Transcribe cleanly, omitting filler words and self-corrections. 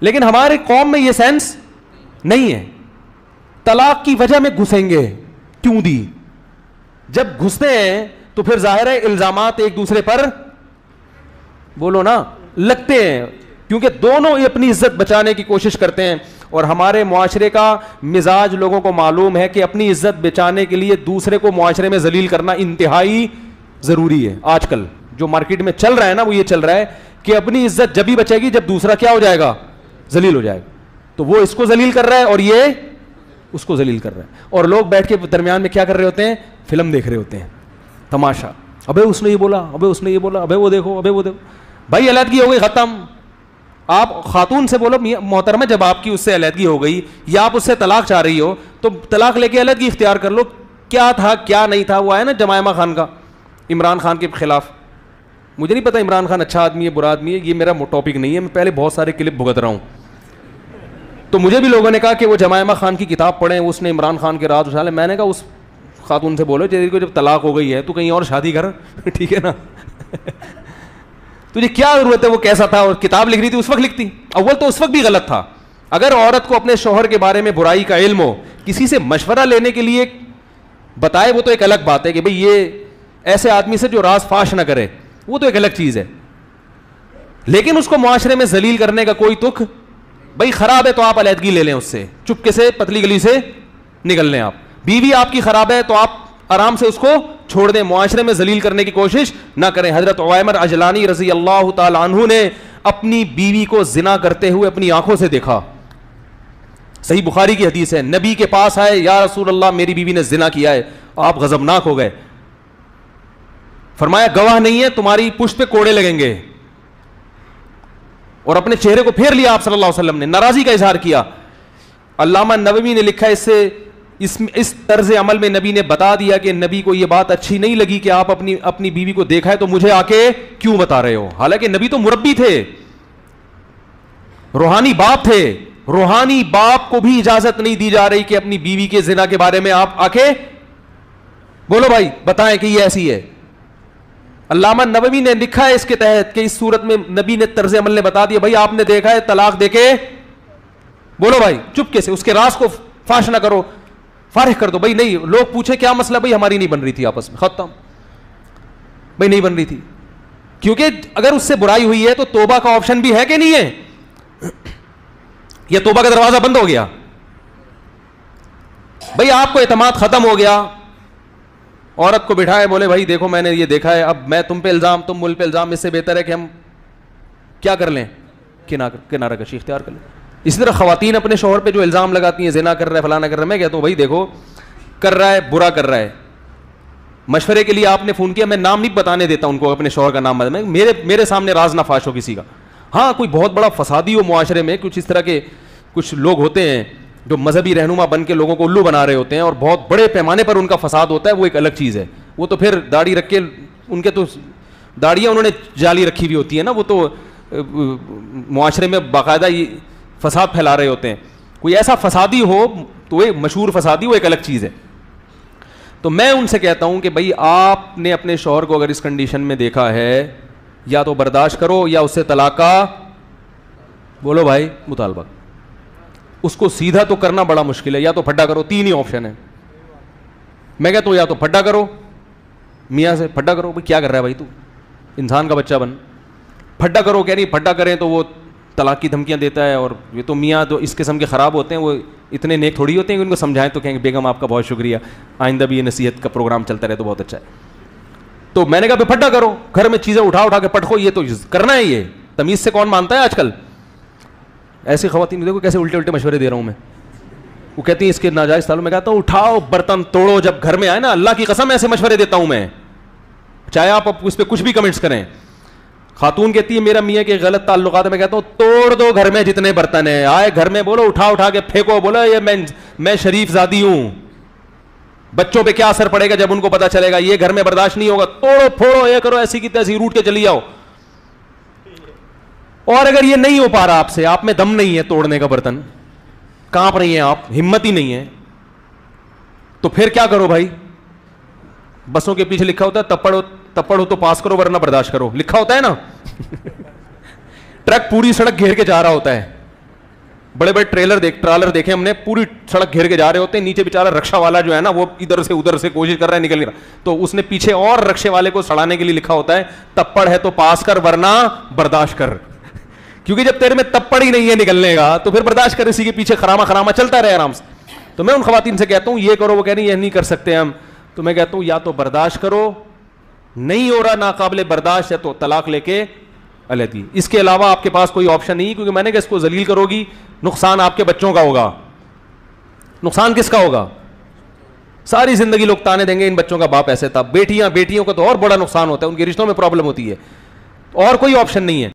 لیکن ہمارے قوم میں یہ سینس نہیں ہے. طلاق کی وجہ میں گھسیں گے, کیوں دی؟ جب گھستے ہیں تو پھر ظاہر ہے الزامات ایک دوسرے پر بولو نا لگتے ہیں, کیونکہ دونوں ہی اپنی عزت بچانے کی کوشش کرتے ہیں. اور ہمارے معاشرے کا مزاج لوگوں کو معلوم ہے کہ اپنی عزت بچانے کے لیے دوسرے کو معاشرے میں ذلیل کرنا انتہائی ضروری ہے. آج کل جو مارکیٹ میں چل رہا ہے نا, وہ یہ چل رہا ہے کہ اپنی عزت جب ہی بچے گی جب دوسرا کیا ہو جائے گا, ذلیل ہو جائے گا. تو وہ اس کو ذلیل کر رہا ہے اور یہ اس کو ذلیل کر رہا ہے, اور لوگ بیٹھ کے درمیان میں کیا کر رہے ہوتے ہیں, فلم دیکھ رہے ہوتے ہیں, تماشا. ابے اس نے یہ بولا, ابے اس نے یہ بولا, ابے وہ دیکھو, ابے وہ دیکھو. بھائی علیحدگی ہو گئی, ختم. آپ خاتون سے بولو محترمہ, جب آپ کی اس سے علیحدگی ہو گئی یا آپ اس سے طلاق چاہ رہی ہو تو طلاق لے کے علیحدگی اختیار کر لو. کیا تھا کیا نہیں تھا, وہ ہے نا جمائمہ خان کا عمران خان کے خلاف. مجھے نہیں پتا عمران خان اچھا آدمی ہے برا آدمی ہے, یہ میرا ٹاپک نہیں ہے. میں پہلے بہت سارے کلپ بھگت رہا ہوں, تو مجھے بھی لوگوں نے کہا کہ وہ جمائمہ خان کی کتاب پڑھیں, اس نے عمران خان کے راز اٹھا لے. میں نے کہا اس خاتون سے بولو جیسے کو جب طلاق ہو گئی ہے تو کہیں اور شادی کر, ٹھیک ہے نا. تجھے کیا ضرورت ہے, وہ کیسا تھا اور کتاب لکھ رہی تھی اس وقت لکھتی. اول تو اس وقت بھی غلط تھا. اگر عورت کو اپنے شوہر کے بارے میں برائی کا علم ہو, کسی سے مشورہ لینے کے لیے بتائے, وہ تو ایک الگ بات ہے کہ بھئی یہ ایسے آدمی سے جو راز فاش نہ کرے, وہ تو ایک الگ چیز ہے. لیکن اس کو معاشرے میں ذلیل کرنے کا کوئی تک, بھائی خراب ہے تو آپ علیحدگی لے لیں اس سے, چپکے سے پتلی گلی سے نکل لیں. آپ بیوی آپ کی خراب ہے تو آپ آرام سے اس کو چھوڑ دیں, معاشرے میں ذلیل کرنے کی کوشش نہ کریں. حضرت عویمر عجلانی رضی اللہ تعالی عنہ نے اپنی بیوی کو زنا کرتے ہوئے اپنی آنکھوں سے دیکھا. صحیح بخاری کی حدیث ہے. نبی کے پاس آئے, یا رسول اللہ میری بیوی نے زنا کیا ہے. آپ غضبناک ہو گئے, فرمایا گواہ نہیں ہے, تمہاری پشت پہ کوڑے لگیں گے. اور اپنے چہرے کو پھیر لیا آپ صلی اللہ علیہ وسلم نے, ناراضی کا اظہار کیا. علامہ نووی نے لکھا اس طرز عمل میں نبی نے بتا دیا کہ نبی کو یہ بات اچھی نہیں لگی کہ آپ اپنی بیوی کو دیکھا ہے تو مجھے آ کے کیوں بتا رہے ہو. حالانکہ نبی تو مربی تھے, روحانی باپ تھے. روحانی باپ کو بھی اجازت نہیں دی جا رہی کہ اپنی بیوی کے زنا کے بارے میں آپ آ کے بولو بھائی بتائیں کہ یہ ایسی ہے. علامہ نووی نے لکھا ہے اس کے تحت کہ اس صورت میں نبی نے طرز عمل نے بتا دیا, بھائی آپ نے دیکھا ہے, طلاق دے کے بولو بھائی چپکے سے اس کے راز کو فاش نہ کرو, فارغ کر دو. بھائی نہیں, لوگ پوچھے کیا مسئلہ, بھائی ہماری نہیں بن رہی تھی آپس میں, ختم. بھائی نہیں بن رہی تھی, کیونکہ اگر اس سے برائی ہوئی ہے تو توبہ کا آپشن بھی ہے کہ نہیں ہے, یا توبہ کا دروازہ بند ہو گیا. بھائی آپ کو اعتماد ختم ہو گیا, عورت کو بٹھائے, بولے بھائی دیکھو میں نے یہ دیکھا ہے, اب میں تم پہ الزام, تم مل پہ الزام, اس سے بہتر ہے کہ ہم کیا کر لیں, کنارہ کشی اختیار کر لیں. اسی طرح خواتین اپنے شوہر پہ جو الزام لگاتی ہیں, زنا کر رہا ہے, فلانا کر رہا ہے, میں کہتا ہوں بھائی دیکھو کر رہا ہے, برا کر رہا ہے, مشورے کے لیے آپ نے فون کیا, میں نام نہیں بتانے دیتا ان کو, اپنے شوہر کا نام بتا, میرے سامنے راز نہ فاش ہو کسی کا. ہاں کوئی بہت بڑا فسادی ہو معاشرے میں, کچھ اس طرح کے کچھ لوگ ہوتے ہیں جو مذہبی رہنما بن کے لوگوں کو الو بنا رہے ہوتے ہیں اور بہت بڑے پیمانے پر ان کا فساد ہوتا ہے, وہ ایک الگ چیز ہے. وہ تو پھر داڑھی رکھ کے, ان کے تو داڑیاں انہوں نے جالی رکھی ہوئی ہوتی ہے نا, وہ تو معاشرے میں باقاعدہ فساد پھیلا رہے ہوتے ہیں. کوئی ایسا فسادی ہو تو وہ مشہور فسادی, وہ ایک الگ چیز ہے. تو میں ان سے کہتا ہوں کہ بھائی آپ نے اپنے شوہر کو اگر اس کنڈیشن میں دیکھا ہے, یا تو برداشت کرو یا اس سے طلاق کا بولو بھائی مطالبہ. اس کو سیدھا تو کرنا بڑا مشکل ہے, یا تو پھڈا کرو, 3 ہی آپشن ہے. میں کہتا ہوں یا تو پھڈا کرو, میاں سے پھڈا کرو, بھائی کیا کر رہا ہے بھائی تو, انسان کا بچہ بن, پھڈا کرو. کہہ نہیں پھڈا کریں تو وہ طلاق کی دھمکیاں دیتا ہے, اور یہ تو میاں تو اس قسم کے خراب ہوتے ہیں, وہ اتنے نیک تھوڑی ہوتے ہیں کہ ان کو سمجھائیں تو کہیں گے بیگم آپ کا بہت شکریہ, آئندہ بھی یہ نصیحت کا پروگرام چلتا رہے تو بہت اچھا ہے. تو میں نے کہا پھڈا کرو, گھر میں چیزیں اٹھا کے پٹکو, یہ تو کرنا ہے. یہ تمیز سے کون مانتا ہے آج کل. ایسی خواتین دیکھو کیسے الٹے مشورے دے رہا ہوں میں. وہ کہتی ہیں اس کے ناجائز تعلق, میں کہتا ہوں اٹھاؤ برتن توڑو, جب گھر میں آئے نا, اللہ کی قسم ایسے مشورے دیتا ہوں میں, چاہے آپ اس پہ کچھ بھی کمنٹس کریں. خاتون کہتی ہے میرا میاں کے غلط تعلقات, میں کہتا ہوں توڑ دو گھر میں جتنے برتن ہیں, آئے گھر میں بولو اٹھا کے پھینکو, بولو یہ میں شریف زادی ہوں. بچوں پہ کیا اثر پڑے گا جب ان کو پتا چلے گا, یہ گھر میں برداشت نہیں ہوگا, توڑو پھوڑو, یہ کرو, ایسی کی تیسی روٹ کے چلی جاؤ. اور اگر یہ نہیں ہو پا رہا آپ سے, آپ میں دم نہیں ہے توڑنے کا برتن, کانپ رہی ہیں آپ, ہمت ہی نہیں ہے, تو پھر کیا کرو بھائی, بسوں کے پیچھے لکھا ہوتا ہے تپڑ ہو تو پاس کرو ورنہ برداشت کرو, لکھا ہوتا ہے نا. ٹرک پوری سڑک گھیر کے جا رہا ہوتا ہے, بڑے بڑے ٹرالر دیکھے ہم نے, پوری سڑک گھیر کے جا رہے ہوتے ہیں, نیچے بیچارہ رکشا والا جو ہے نا وہ ادھر سے کوشش کر رہا ہے نکل رہا, تو اس نے پیچھے اور رکشے والے کو سڑانے کے لیے لکھا ہوتا ہے تپڑ ہے تو پاس کر ورنہ برداشت کر. کیونکہ جب تیرے میں تپڑ ہی نہیں ہے نکلنے کا تو پھر برداشت کر, اسی کے پیچھے خراما چلتا رہے آرام سے. تو میں ان خواتین سے کہتا ہوں یہ کرو, وہ کہہ رہی یہ نہیں کر سکتے ہم, تو میں کہتا ہوں یا تو برداشت کرو, نہیں ہو رہا ناقابل برداشت ہے تو طلاق لے کے علیحدگی. اس کے علاوہ آپ کے پاس کوئی آپشن نہیں, کیونکہ میں نے کہا اس کو ذلیل کرو گی, نقصان آپ کے بچوں کا ہوگا. نقصان کس کا ہوگا؟ ساری زندگی لوگ تانے دیں گے ان بچوں کا باپ ایسے تھا. بیٹیوں کا تو اور بڑا نقصان ہوتا ہے, ان کے رشتوں میں پرابلم ہوتی ہے, اور کوئی آپشن نہیں ہے.